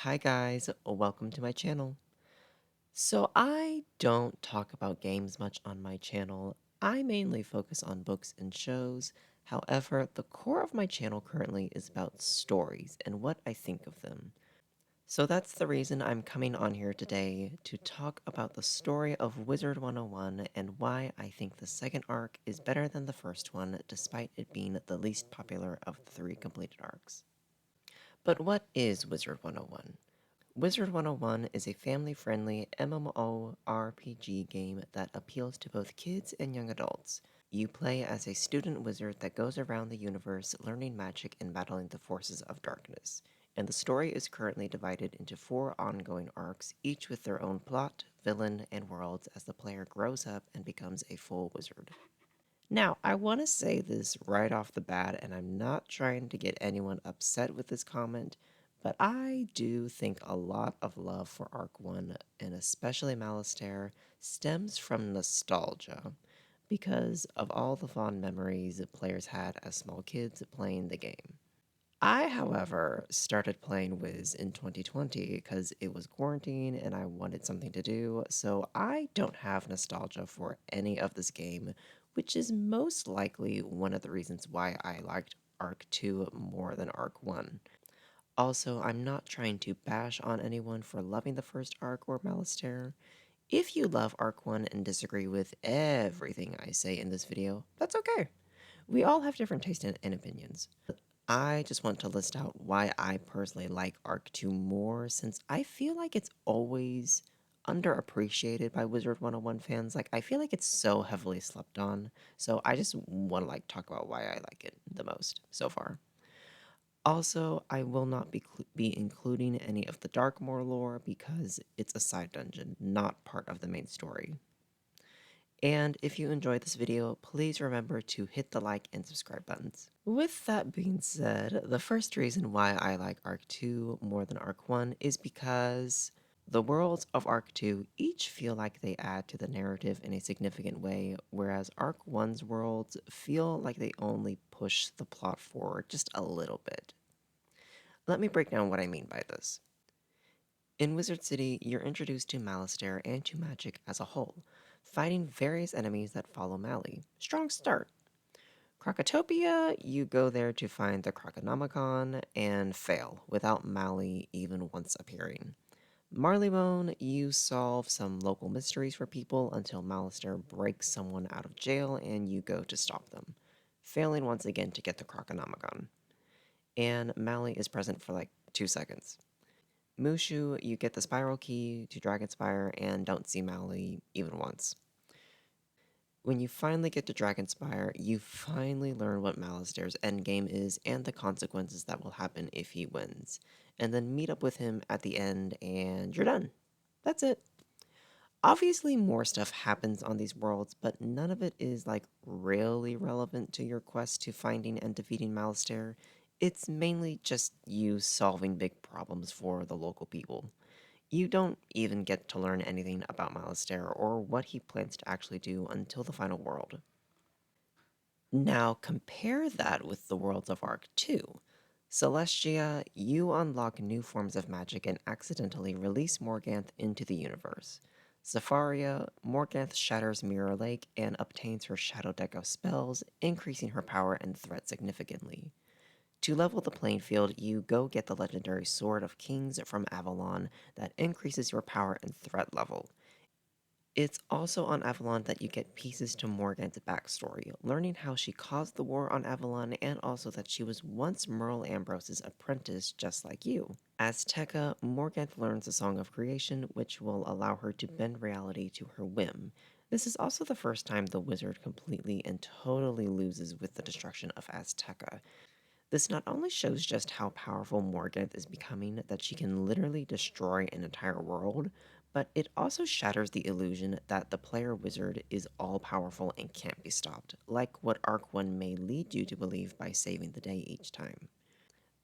Hi guys, welcome to my channel. So I don't talk about games much on my channel. I mainly focus on books and shows. However, the core of my channel currently is about stories and what I think of them. So that's the reason I'm coming on here today to talk about the story of Wizard 101 and why I think the second arc is better than the first one despite it being the least popular of the three completed arcs. But what is Wizard 101? Wizard 101 is a family-friendly MMORPG game that appeals to both kids and young adults. You play as a student wizard that goes around the universe learning magic and battling the forces of darkness. And the story is currently divided into 4 ongoing arcs, each with their own plot, villain, and worlds as the player grows up and becomes a full wizard. Now, I want to say this right off the bat, and I'm not trying to get anyone upset with this comment, but I do think a lot of love for Arc 1, and especially Malastare, stems from nostalgia because of all the fond memories that players had as small kids playing the game. I, however, started playing Wiz in 2020 because it was quarantine and I wanted something to do, so I don't have nostalgia for any of this game, which is most likely one of the reasons why I liked Arc 2 more than Arc 1. Also, I'm not trying to bash on anyone for loving the first arc or Malastare. If you love Arc 1 and disagree with everything I say in this video, that's okay. We all have different tastes and opinions. I just want to list out why I personally like Arc 2 more, since I feel like it's always underappreciated by Wizard 101 fans. Like, I feel like it's so heavily slept on, so I just want to talk about why I like it the most so far. Also, I will not be including any of the Darkmoor lore because it's a side dungeon, not part of the main story. And if you enjoyed this video, please remember to hit the like and subscribe buttons. With that being said, the first reason why I like Arc 2 more than Arc 1 is because the worlds of Arc 2 each feel like they add to the narrative in a significant way, whereas Arc 1's worlds feel like they only push the plot forward just a little bit. Let me break down what I mean by this. In Wizard City, you're introduced to Malastare and to magic as a whole, fighting various enemies that follow Mali. Strong start. Krokotopia, you go there to find the Croconomicon and fail, without Mali even once appearing. Marleybone, you solve some local mysteries for people until Malastare breaks someone out of jail and you go to stop them, failing once again to get the Croconomicon. And Mali is present for like 2 seconds. Mushu, you get the Spiral Key to Dragonspire and don't see Mali even once. When you finally get to Dragonspire, you finally learn what Malastare's endgame is and the consequences that will happen if he wins. And then meet up with him at the end and you're done. That's it. Obviously, more stuff happens on these worlds, but none of it is like really relevant to your quest to finding and defeating Malastare. It's mainly just you solving big problems for the local people. You don't even get to learn anything about Malastare or what he plans to actually do until the final world. Now compare that with the worlds of Arc 2. Celestia, you unlock new forms of magic and accidentally release Morganth into the universe. Zafaria, Morganth shatters Mirror Lake and obtains her Shadow Deck of spells, increasing her power and threat significantly. To level the playing field, you go get the legendary Sword of Kings from Avalon that increases your power and threat level. It's also on Avalon that you get pieces to Morgan's backstory, learning how she caused the war on Avalon and also that she was once Merle Ambrose's apprentice just like you. As Tekka, Morganth learns the Song of Creation, which will allow her to bend reality to her whim. This is also the first time the wizard completely and totally loses with the destruction of Azteca. This not only shows just how powerful Morganth is becoming, that she can literally destroy an entire world, but it also shatters the illusion that the player wizard is all-powerful and can't be stopped, like what Arc 1 may lead you to believe by saving the day each time.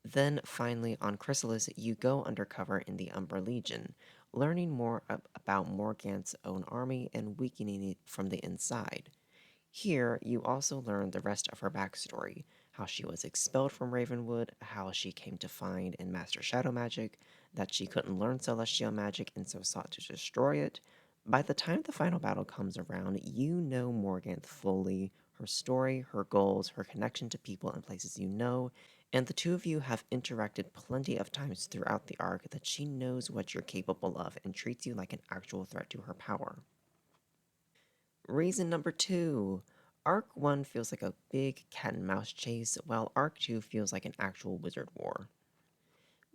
Then, finally, on Chrysalis, you go undercover in the Umbra Legion, learning more about Morganth's own army and weakening it from the inside. Here, you also learn the rest of her backstory, how she was expelled from Ravenwood, how she came to find and master shadow magic, that she couldn't learn celestial magic and so sought to destroy it. By the time the final battle comes around, you know Morganth fully, her story, her goals, her connection to people and places you know, and the two of you have interacted plenty of times throughout the arc that she knows what you're capable of and treats you like an actual threat to her power. Reason number two. Arc 1 feels like a big cat and mouse chase, while Arc 2 feels like an actual wizard war.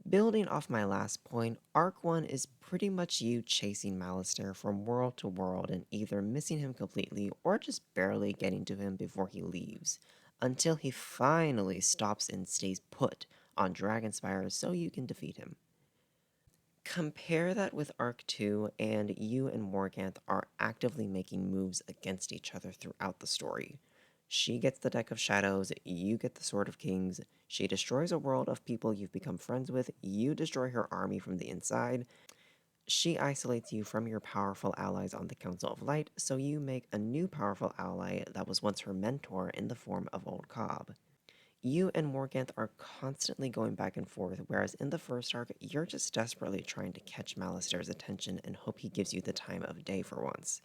Building off my last point, Arc 1 is pretty much you chasing Malistaire from world to world and either missing him completely or just barely getting to him before he leaves, until he finally stops and stays put on Dragonspire so you can defeat him. Compare that with Arc 2, and you and Morganth are actively making moves against each other throughout the story. She gets the Deck of Shadows, you get the Sword of Kings. She destroys a world of people you've become friends with, you destroy her army from the inside. She isolates you from your powerful allies on the Council of Light, so you make a new powerful ally that was once her mentor in the form of Old Cobb. You and Morganth are constantly going back and forth, whereas in the first arc, you're just desperately trying to catch Malistaire's attention and hope he gives you the time of day for once.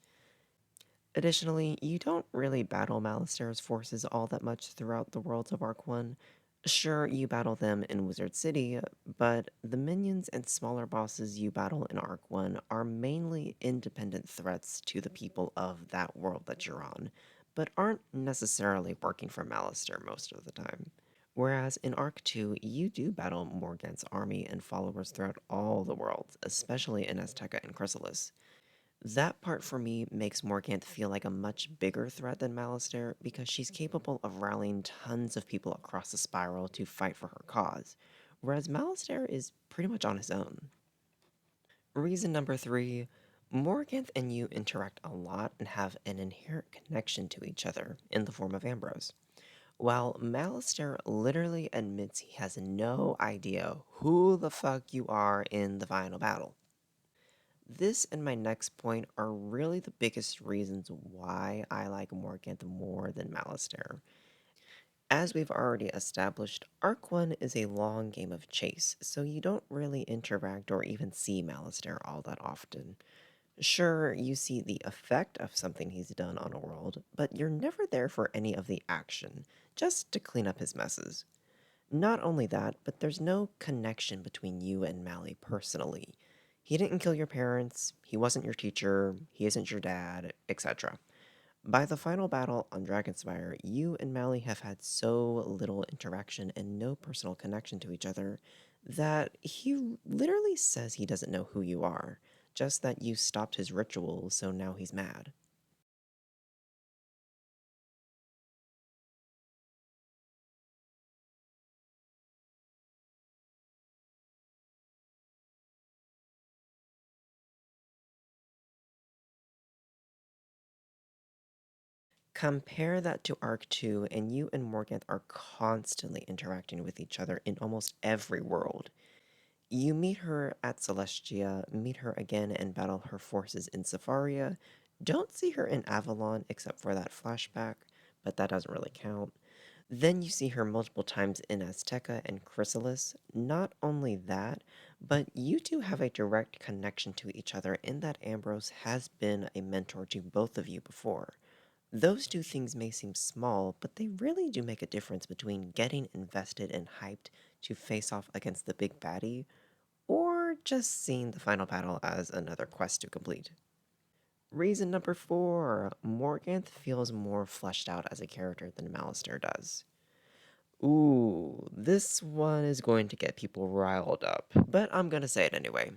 Additionally, you don't really battle Malistaire's forces all that much throughout the worlds of Arc 1. Sure, you battle them in Wizard City, but the minions and smaller bosses you battle in Arc 1 are mainly independent threats to the people of that world that you're on, but aren't necessarily working for Malistaire most of the time. Whereas in Arc 2, you do battle Morganth's army and followers throughout all the worlds, especially in Azteca and Chrysalis. That part for me makes Morganth feel like a much bigger threat than Malistaire because she's capable of rallying tons of people across the spiral to fight for her cause, whereas Malistaire is pretty much on his own. Reason number three. Morganth and you interact a lot and have an inherent connection to each other in the form of Ambrose. While Malistaire literally admits he has no idea who the fuck you are in the final battle. This and my next point are really the biggest reasons why I like Morganth more than Malistaire. As we've already established, Arc 1 is a long game of chase, so you don't really interact or even see Malistaire all that often. Sure, you see the effect of something he's done on a world, but you're never there for any of the action, just to clean up his messes. Not only that, but there's no connection between you and Mally personally. He didn't kill your parents, he wasn't your teacher, he isn't your dad, etc. By the final battle on Dragonspire, you and Mally have had so little interaction and no personal connection to each other that he literally says he doesn't know who you are, just that you stopped his ritual, so now he's mad. Compare that to Arc 2, and you and Morganth are constantly interacting with each other in almost every world. You meet her at Celestia, meet her again and battle her forces in Safaria. Don't see her in Avalon except for that flashback, but that doesn't really count. Then you see her multiple times in Azteca and Chrysalis. Not only that, but you two have a direct connection to each other in that Ambrose has been a mentor to both of you before. Those two things may seem small, but they really do make a difference between getting invested and hyped to face off against the big baddie, or just seeing the final battle as another quest to complete. Reason number four. Morganth feels more fleshed out as a character than Malistaire does. Ooh, this one is going to get people riled up, but I'm gonna say it anyway.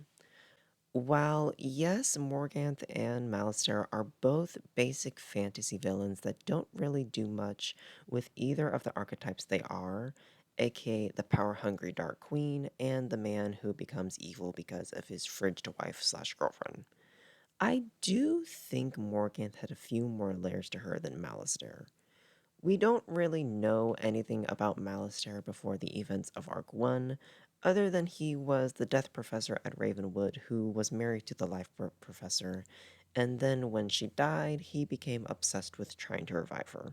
While, yes, Morganth and Malistaire are both basic fantasy villains that don't really do much with either of the archetypes they are, aka the power-hungry Dark Queen and the man who becomes evil because of his frigid wife/girlfriend. I do think Morganth had a few more layers to her than Malistaire. We don't really know anything about Malistaire before the events of Arc 1, other than he was the death professor at Ravenwood who was married to the life professor, and then when she died, he became obsessed with trying to revive her.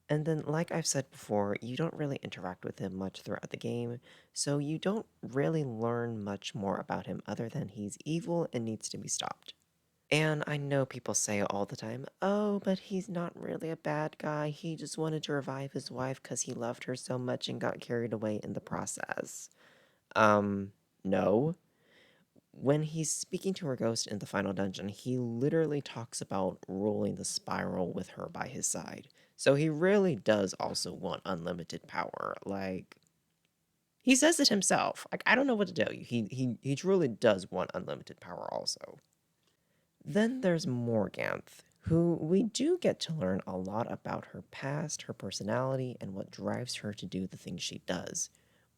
And then, like I've said before, you don't really interact with him much throughout the game, so you don't really learn much more about him other than he's evil and needs to be stopped. And I know people say all the time, oh, but he's not really a bad guy. He just wanted to revive his wife because he loved her so much and got carried away in the process. No. When he's speaking to her ghost in the final dungeon, he literally talks about rolling the spiral with her by his side. So he really does also want unlimited power. Like, he says it himself. Like, I don't know what to tell you. He truly does want unlimited power also. Then there's Morganth, who we do get to learn a lot about her past, her personality, and what drives her to do the things she does.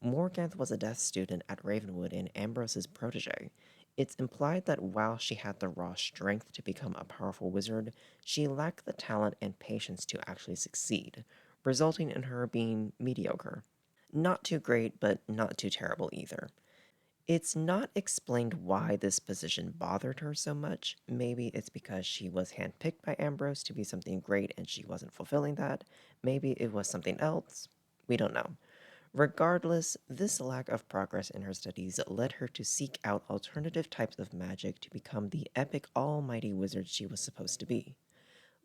Morganth was a death student at Ravenwood and Ambrose's protege. It's implied that while she had the raw strength to become a powerful wizard, she lacked the talent and patience to actually succeed, resulting in her being mediocre. Not too great, but not too terrible either. It's not explained why this position bothered her so much. Maybe it's because she was handpicked by Ambrose to be something great and she wasn't fulfilling that. Maybe it was something else. We don't know. Regardless, this lack of progress in her studies led her to seek out alternative types of magic to become the epic almighty wizard she was supposed to be.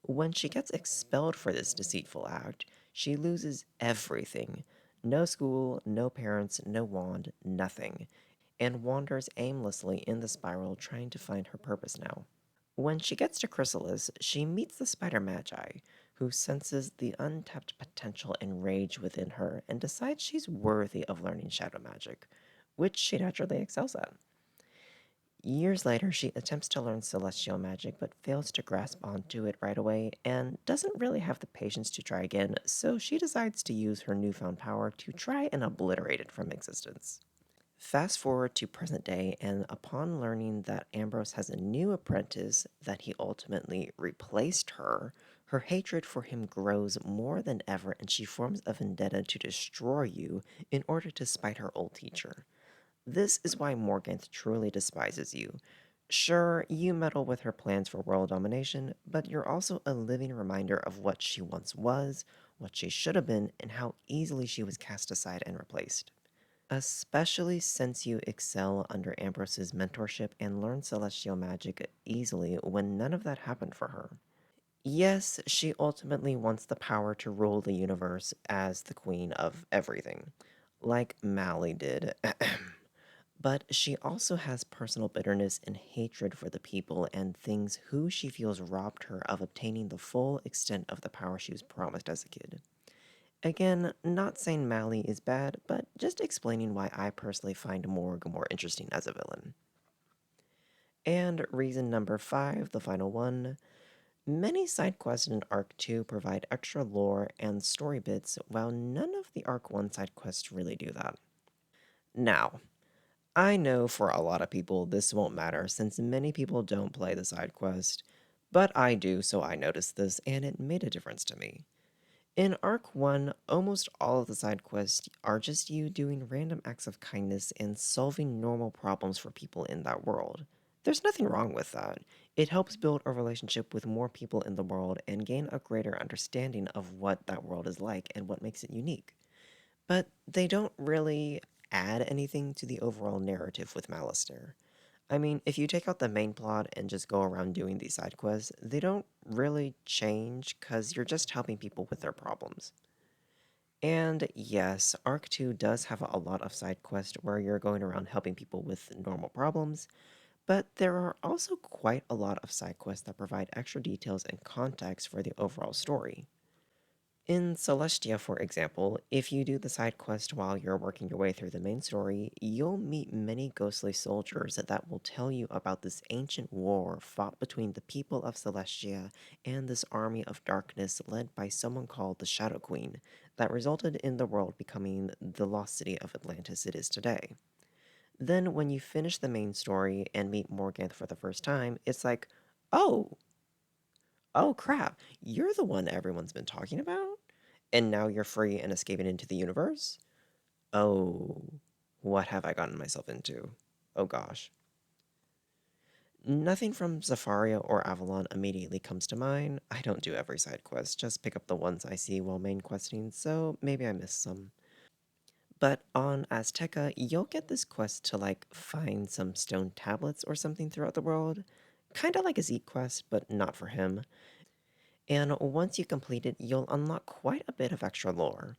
When she gets expelled for this deceitful act, she loses everything. No school, no parents, no wand, nothing, and wanders aimlessly in the spiral trying to find her purpose now. When she gets to Chrysalis, she meets the Spider Magi, who senses the untapped potential and rage within her and decides she's worthy of learning shadow magic, which she naturally excels at. Years later, she attempts to learn celestial magic but fails to grasp onto it right away and doesn't really have the patience to try again, so she decides to use her newfound power to try and obliterate it from existence. Fast forward to present day, and upon learning that Ambrose has a new apprentice that he ultimately replaced her, her hatred for him grows more than ever and she forms a vendetta to destroy you in order to spite her old teacher. This is why Morganth truly despises you. Sure, you meddle with her plans for world domination, but you're also a living reminder of what she once was, what she should have been, and how easily she was cast aside and replaced. Especially since you excel under Ambrose's mentorship and learn celestial magic easily when none of that happened for her. Yes, she ultimately wants the power to rule the universe as the queen of everything, like Mally did. But she also has personal bitterness and hatred for the people and things who she feels robbed her of obtaining the full extent of the power she was promised as a kid. Again, not saying Mally is bad, but just explaining why I personally find Morg more interesting as a villain. And reason number 5, the final one. Many side quests in Arc 2 provide extra lore and story bits, while none of the Arc 1 side quests really do that. Now, I know for a lot of people this won't matter since many people don't play the side quest, but I do, so I noticed this and it made a difference to me. In Arc 1, almost all of the side quests are just you doing random acts of kindness and solving normal problems for people in that world. There's nothing wrong with that. It helps build a relationship with more people in the world and gain a greater understanding of what that world is like and what makes it unique. But they don't really add anything to the overall narrative with Malister. I mean, if you take out the main plot and just go around doing these side quests, they don't really change because you're just helping people with their problems. And yes, Arc 2 does have a lot of side quests where you're going around helping people with normal problems, but there are also quite a lot of side quests that provide extra details and context for the overall story. In Celestia, for example, if you do the side quest while you're working your way through the main story, you'll meet many ghostly soldiers that will tell you about this ancient war fought between the people of Celestia and this army of darkness led by someone called the Shadow Queen that resulted in the world becoming the lost city of Atlantis it is today. Then, when you finish the main story and meet Morganth for the first time, it's like, oh, oh crap, you're the one everyone's been talking about? And now you're free and escaping into the universe? Oh, what have I gotten myself into? Oh gosh. Nothing from Zafaria or Avalon immediately comes to mind. I don't do every side quest, just pick up the ones I see while main questing, so maybe I missed some. But on Azteca, you'll get this quest to find some stone tablets or something throughout the world. Kinda like a Zeke quest, but not for him. And once you complete it, you'll unlock quite a bit of extra lore.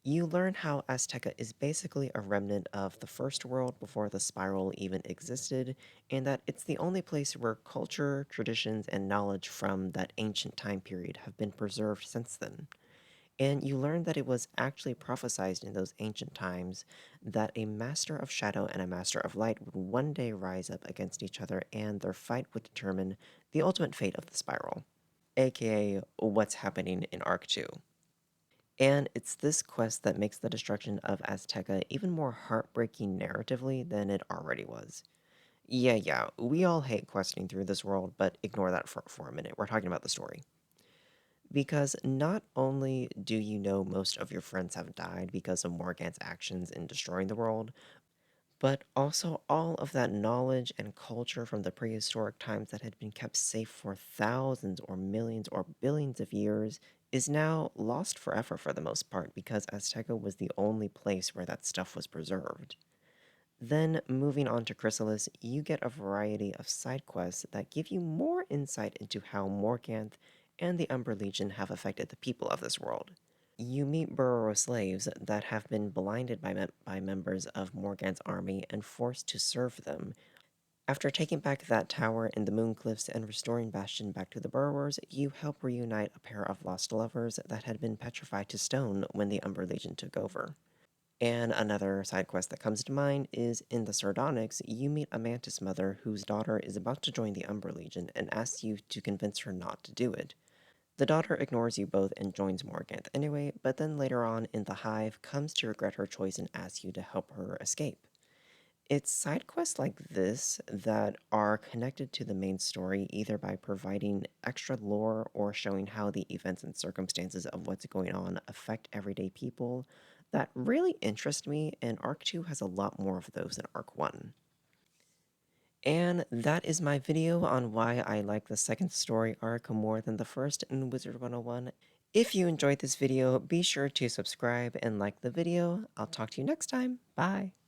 You learn how Azteca is basically a remnant of the first world before the spiral even existed, and that it's the only place where culture, traditions, and knowledge from that ancient time period have been preserved since then. And you learn that it was actually prophesied in those ancient times that a master of shadow and a master of light would one day rise up against each other, and their fight would determine the ultimate fate of the spiral, aka what's happening in Arc 2. And it's this quest that makes the destruction of Azteca even more heartbreaking narratively than it already was. Yeah, we all hate questing through this world, but ignore that for a minute. We're talking about the story. Because not only do you know most of your friends have died because of Morgan's actions in destroying the world, but also all of that knowledge and culture from the prehistoric times that had been kept safe for thousands or millions or billions of years is now lost forever for the most part because Azteca was the only place where that stuff was preserved. Then, moving on to Chrysalis, you get a variety of side quests that give you more insight into how Morganth and the Umber Legion have affected the people of this world. You meet Burrow slaves that have been blinded by members of Morgan's army and forced to serve them. After taking back that tower in the Mooncliffs and restoring Bastion back to the Burrowers, you help reunite a pair of lost lovers that had been petrified to stone when the Umber Legion took over. And another side quest that comes to mind is in the Sardonyx, you meet a Mantis mother whose daughter is about to join the Umber Legion and asks you to convince her not to do it. The daughter ignores you both and joins Morganth anyway, but then later on in the Hive comes to regret her choice and asks you to help her escape. It's side quests like this that are connected to the main story either by providing extra lore or showing how the events and circumstances of what's going on affect everyday people that really interest me, and Arc 2 has a lot more of those than Arc 1. And that is my video on why I like the second story arc more than the first in Wizard 101. If you enjoyed this video, be sure to subscribe and like the video. I'll talk to you next time. Bye!